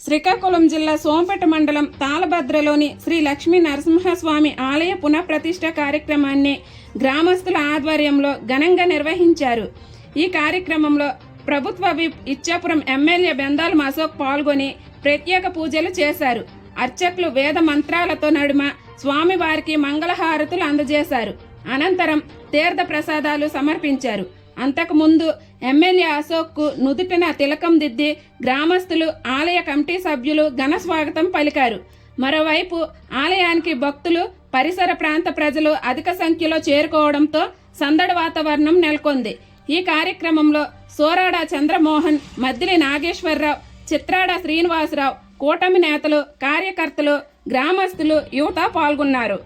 శ్రీకాకుళం జిల్లా సోంపేట మండలం తాళభద్రలోని శ్రీ లక్ష్మీ నరసింహస్వామి ఆలయ పునఃప్రతిష్ఠ కార్యక్రమాన్ని గ్రామస్తుల ఆధ్వర్యంలో ఘనంగా నిర్వహించారు. ఈ కార్యక్రమంలో ప్రభుత్వ విప్ ఇచ్చాపురం ఎమ్మెల్యే బెందాల అశోక్ పాల్గొని ప్రత్యేక పూజలు చేశారు. అర్చకులు వేద మంత్రాలతో నడుమ స్వామివారికి మంగళహారతులు అందజేశారు. అనంతరం తీర్థ ప్రసాదాలు సమర్పించారు. అంతకుముందు ఎమ్మెల్యే అశోక్ కు నుదుటిన తిలకం దిద్ది గ్రామస్తులు, ఆలయ కమిటీ సభ్యులు ఘన స్వాగతం పలికారు. మరోవైపు ఆలయానికి భక్తులు, పరిసర ప్రాంత ప్రజలు అధిక సంఖ్యలో చేరుకోవడంతో సందడి వాతావరణం నెలకొంది. ఈ కార్యక్రమంలో సోరాడ చంద్రమోహన్, మద్దిలి నాగేశ్వరరావు, చిత్రాడ శ్రీనివాసరావు, కూటమి నేతలు, కార్యకర్తలు, గ్రామస్తులు, యువత పాల్గొన్నారు.